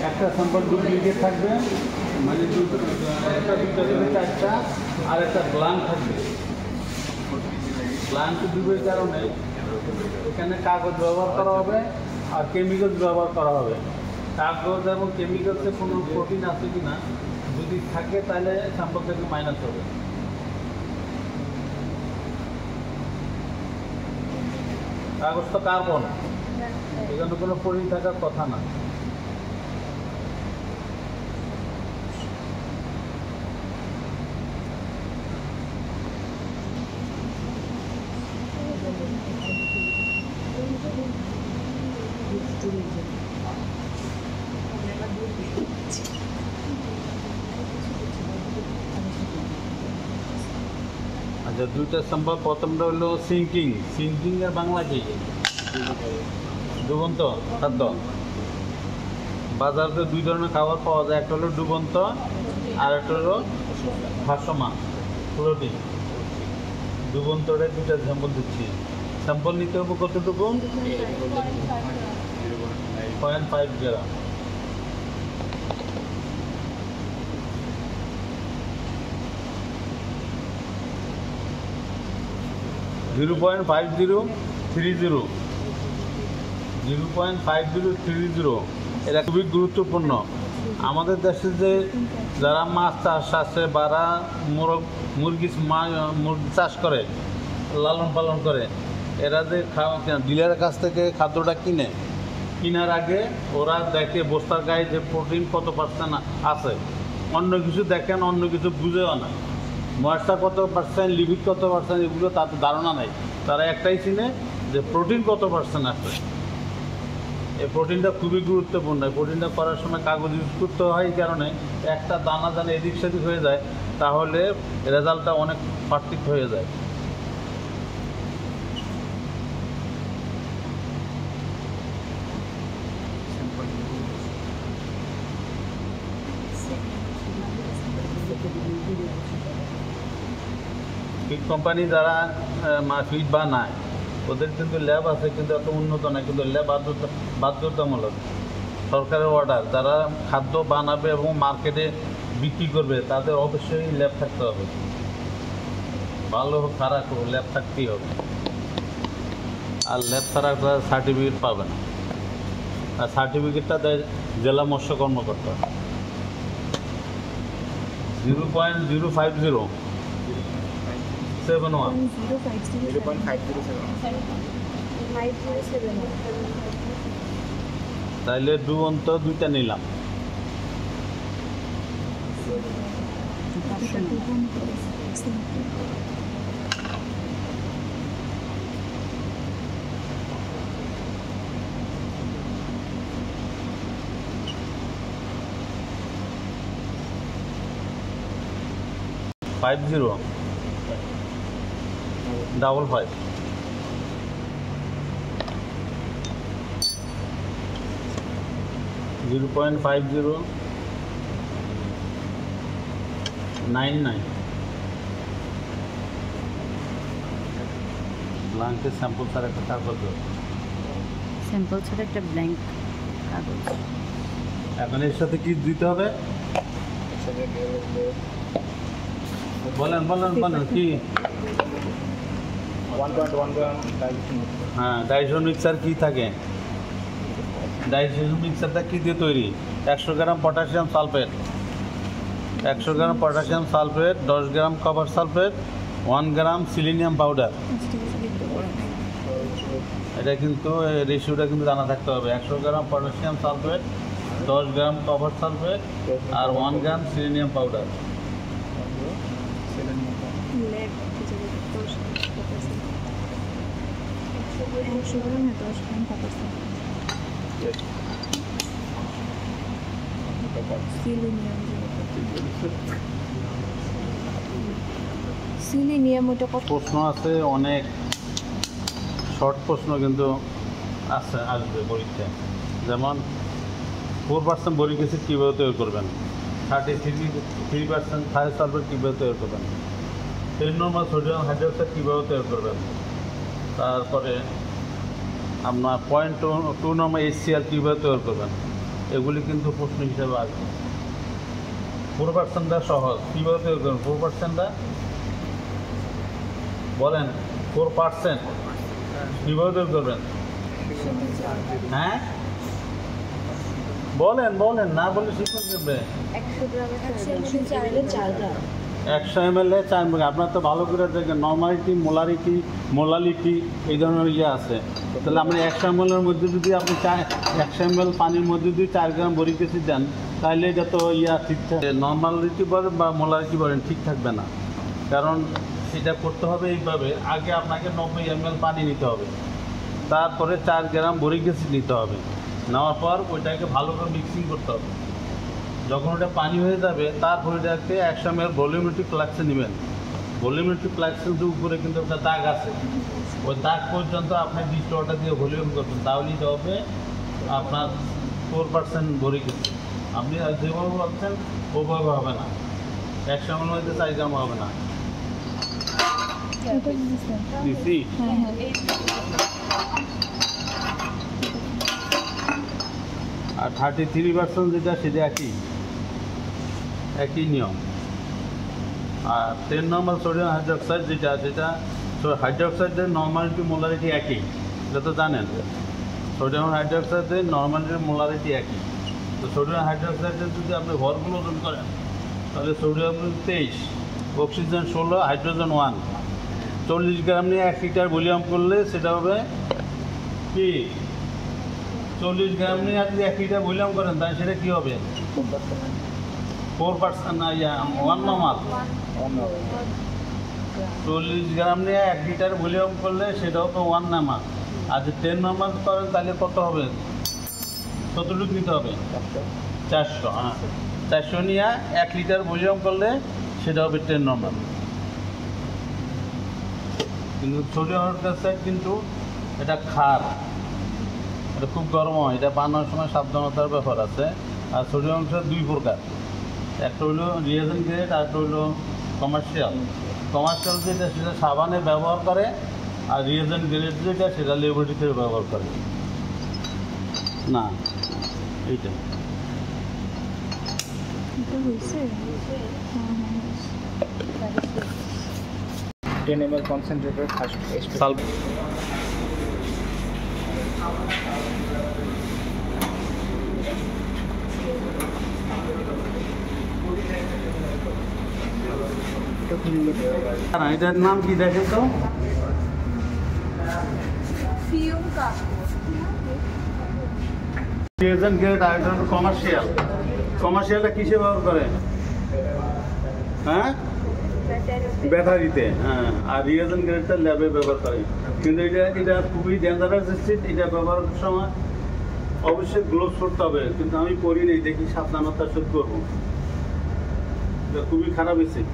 একটা sample duplicate থাকবে, মানে একটা দুটো থেকে চারটা, আর একটা ব্লাঙ্ক থাকবে। ব্লাঙ্ক ডুবের কারণে এখানে কাগজ ব্যবহার করা হবে আর কেমিক্যাল ব্যবহার করা হবে। কাগজ এবং কেমিক্যালসে কোনো প্রোটিন আছে কি না, যদি থাকে তাহলে স্যাম্পল থেকে মাইনাস হবে। কাগজ তো কার্বন, এখানে কোনো প্রোটিন থাকার কথা না। আচ্ছা, দুইটা সম্ভব। প্রথমটা হলো সিঙ্কিং। সিঙ্কিংয়ের বাংলা কি? ডুবন্ত খাদ্য। বাজারে দুই ধরনের খাবার পাওয়া যায়, একটা হলো ডুবন্ত আর একটা হলো ভাসমান ফ্লোটিং। ডুবন্তটা দুইটা স্যাম্পল দিচ্ছি। স্যাম্পল নিতে হবে কতটুকু? 0.5 গ্রাম। $0.5030 এটা খুবই গুরুত্বপূর্ণ। আমাদের দেশে যে যারা মাছ চাষ আছে, বারা মুরগি চাষ করে, লালন পালন করে, এরা যে ডিলারের কাছ থেকে খাদ্যটা কেনার আগে ওরা দেখে বস্তার গায়ে যে প্রোটিন কত পার্সেন্ট আছে। অন্য কিছু দেখেন, অন্য কিছু বুঝেও না। ময়েশ্চার কত পার্সেন্ট, লিপিড কত পার্সেন্ট, এগুলো তাদের ধারণা নেই। তারা একটাই চিনে যে প্রোটিন কত পার্সেন্ট আছে। এই প্রোটিনটা খুবই গুরুত্বপূর্ণ। এই প্রোটিনটা করার সময় কাগজ ইউজ করতে হয়, এই কারণে একটা দানা দানা এদিক সেদিক হয়ে যায়, তাহলে রেজাল্টটা অনেক পারফেক্ট হয়ে যায়। ফিড কোম্পানি যারা ফিড বানায়, ওদের কিন্তু ল্যাব আছে, কিন্তু এত উন্নত না, কিন্তু ল্যাব বাধ্যতামূলক। সরকারের অর্ডার, যারা খাদ্য বানাবে এবং মার্কেটে বিক্রি করবে তাদের অবশ্যই ল্যাব থাকতে হবে। ভালো হোক খারাপ হোক, ল্যাব থাকতেই হবে। আর ল্যাব ছাড়া একটা সার্টিফিকেট পাবে না, আর সার্টিফিকেটটা দেয় জেলা মৎস্য কর্মকর্তা। 0.05071 তাইলে ডুবন্ত দুইটা নিলাম। $50 55 0.5099 ব্ল্যাঙ্কের স্যাম্পল ছাড়া একটা কাগজ, স্যাম্পল ছাড়া একটা ব্ল্যাঙ্ক কাগজ। এখন এর সাথে কি দিতে হবে? বলেন কি? 1.1 গ্রাম ডাইজেশন। হ্যাঁ, ডাইজেশন মিক্সার কি থাকে? ডাইজেশন মিক্সারটা কী দিয়ে তৈরি? 100 gram potassium sulphate, 100 gram potassium sulphate, 10 gram copper sulphate, 1 gram selenium powder. এটা কিন্তু রেশিওটা কিন্তু জানা থাকতে হবে। 100 gram potassium sulphate, 10 gram copper sulphate আর 1 গ্রাম সিলিনিয়াম পাউডার। প্রশ্ন আছে অনেক, শর্ট প্রশ্ন কিন্তু আসবে পরীক্ষায়। যেমন 4% বরিক অ্যাসিড কীভাবে তৈরি করবেন, 33% থায়াস সালফেট কীভাবে তৈরি করবেন, 10 নম্বর সোডিয়াম হাইড্রোক্সাইড কীভাবে তৈরি করবেন, তারপরে আপনার 0.2 নম্বর HCl কীভাবে তৈরি করবেন, এগুলি কিন্তু প্রশ্ন হিসাবে আসবে। 4%টা সহজ, কীভাবে তৈরি করবেন 4%টা বলেন। 4% কীভাবে তৈরি করবেন? হ্যাঁ বলেন বলেন, না বলে শিখুন করবে। 100 ml 4 ভাগ। আপনার তো ভালো করে দেখেন নর্মালিটি, মোলালিটি এই ধরনের ইয়ে আছে। তাহলে আপনি 100 ml এর মধ্যে যদি আপনি 100 ml পানির মধ্যে যদি 4 গ্রাম বরিক অ্যাসিড দেন, তাহলে এটা তো ইয়া ঠিকঠাক নর্মালিটি বলেন বা মোলালিটি বলেন ঠিক থাকবে না। কারণ এটা করতে হবে এইভাবে, আগে আপনাকে 90 ml পানি নিতে হবে, তারপরে 4 গ্রাম বরিক অ্যাসিড নিতে হবে, নেওয়ার পর ওইটাকে ভালো করে মিক্সিং করতে হবে। যখন ওটা পানি হয়ে যাবে তারপর এটাকে 100 ml ভলিউমেট্রিক ফ্লাক্সে নেবেন। ভলিউমেট্রিক ফ্লাক্সের উপরে কিন্তু একটা দাগ আছে, ওই দাগ পর্যন্ত আপনি ডিস্ট্রোটা দিয়ে ভলিউম করবেন, তাহলেই এটা হবে আপনার 4% বরিক অ্যাসিড। আপনি যেভাবে বলছেন ওভাবে হবে না, 100 ml মধ্যে 4 গ্রাম হবে না। দিছি আর 33% যেটা সেটা একই নিয়ম। আর 10 নম্বর সোডিয়াম হাইড্রোক্সাইড যেটা হাইড্রোক্সাইডের নর্মালিটি মোলারিটি একই, এটা তো জানেন। সোডিয়াম হাইড্রোক্সাইডের নর্মালিটি মোলারিটি একই। তো সোডিয়াম হাইড্রোক্সাইডের যদি আপনি ভরগুলো ওজন করেন, তাহলে সোডিয়াম 23, অক্সিজেন 16, হাইড্রোজেন 1। 40 গ্রাম নিয়ে 1 লিটার ভলিউম করলে সেটা হবে কি 40 গ্রাম নিয়ে আপনি 1 লিটার ভলিউম করেন, তাই সেটা কী হবে? 4% না, 1 নর্মাল। 40 গ্রাম নিয়ে 1 লিটার ভলিউম করলে সেটাও তো 1 নর্মাল। আর যদি 10 নর্মাল করেন তাহলে কত হবে? কতটুকু নিতে হবে? 400। হ্যাঁ, 400 নিয়ে 1 লিটার ভলিউম করলে সেটা হবে 10 নর্মাল। কিন্তু সোডিয়াম হাইড্রোক্সাইড কিন্তু এটা ক্ষার, এটা খুব গরম হয়, এটা বানানোর সময় সাবধানতার ব্যাপার আছে। আর সোডিয়াম হাইড্রোক্সাইড 2 প্রকার, একটা হলো রিয়েজেন্ট গ্রেড আর একটা হলো কমার্শিয়াল। কমার্শিয়াল যেটা সেটা সাবানে ব্যবহার করে, আর রিয়েজেন্ট গ্রেড যেটা সেটা ল্যাবরেটরিতে ব্যবহার করে। না এইটা 10 ml concentrated সালফার। এটার নাম কি দেখেন তো? রিয়েজেন্ট গ্রেড আর এটা কমার্শিয়াল। কমার্শিয়ালটা কিসে ব্যবহার করে? হ্যাঁ, ব্যাটারিতে। হ্যাঁ, আর রিয়েজেন্ট গ্রেডটা ল্যাবে ব্যবহার করে। কিন্তু এটা খুবই ডেঞ্জারাস এসিড। এটা ব্যবহারের সময় অবশ্যই গ্লোভস করতে হবে, কিন্তু আমি করি নেই, দেখি সাবধানতার সাথে করবো। এটা খুবই খারাপ এসিড।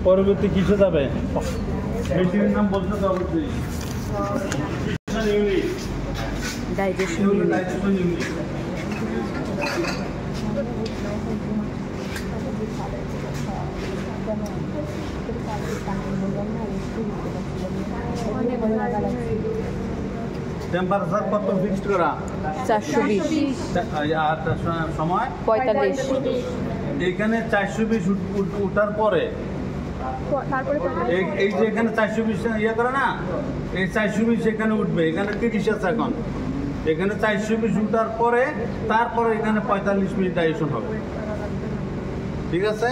পরবর্তী কিসে যাবে? মেশিনের নাম বলতে তো অবশ্যই ডাইজেশন ইউনিট। টেম্পারেচার কত ফিক্সড করা? 420। আর সময় 45। এখানে 420 উঠার পরে এই যে এখানে 420 ইয়ে করে না, এই 420 এখানে উঠবে। এখানে 30 আছে এখন। এখানে 420 উঠার পরে তারপরে এখানে 45 মিনিট ডাইজেশন হবে। ঠিক আছে,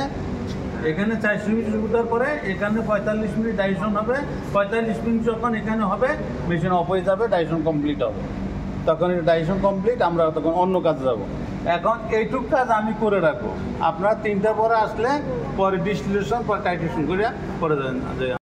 এখানে 420 উঠার পরে এখানে 45 মিনিট ডাইজেশন হবে। 45 মিনিট যখন এখানে হবে, মেশিন অফ হয়ে যাবে, ডাইজেশন কমপ্লিট হবে। তখন এটা ডাইজেশন কমপ্লিট, আমরা তখন অন্য কাজে যাব। এখন এইটুক কাজ আমি করে রাখবো, আপনারা 3টার পরে আসলে পরে ডিস্টিলেশন পরে টাইট্রেশন করে যাবেন।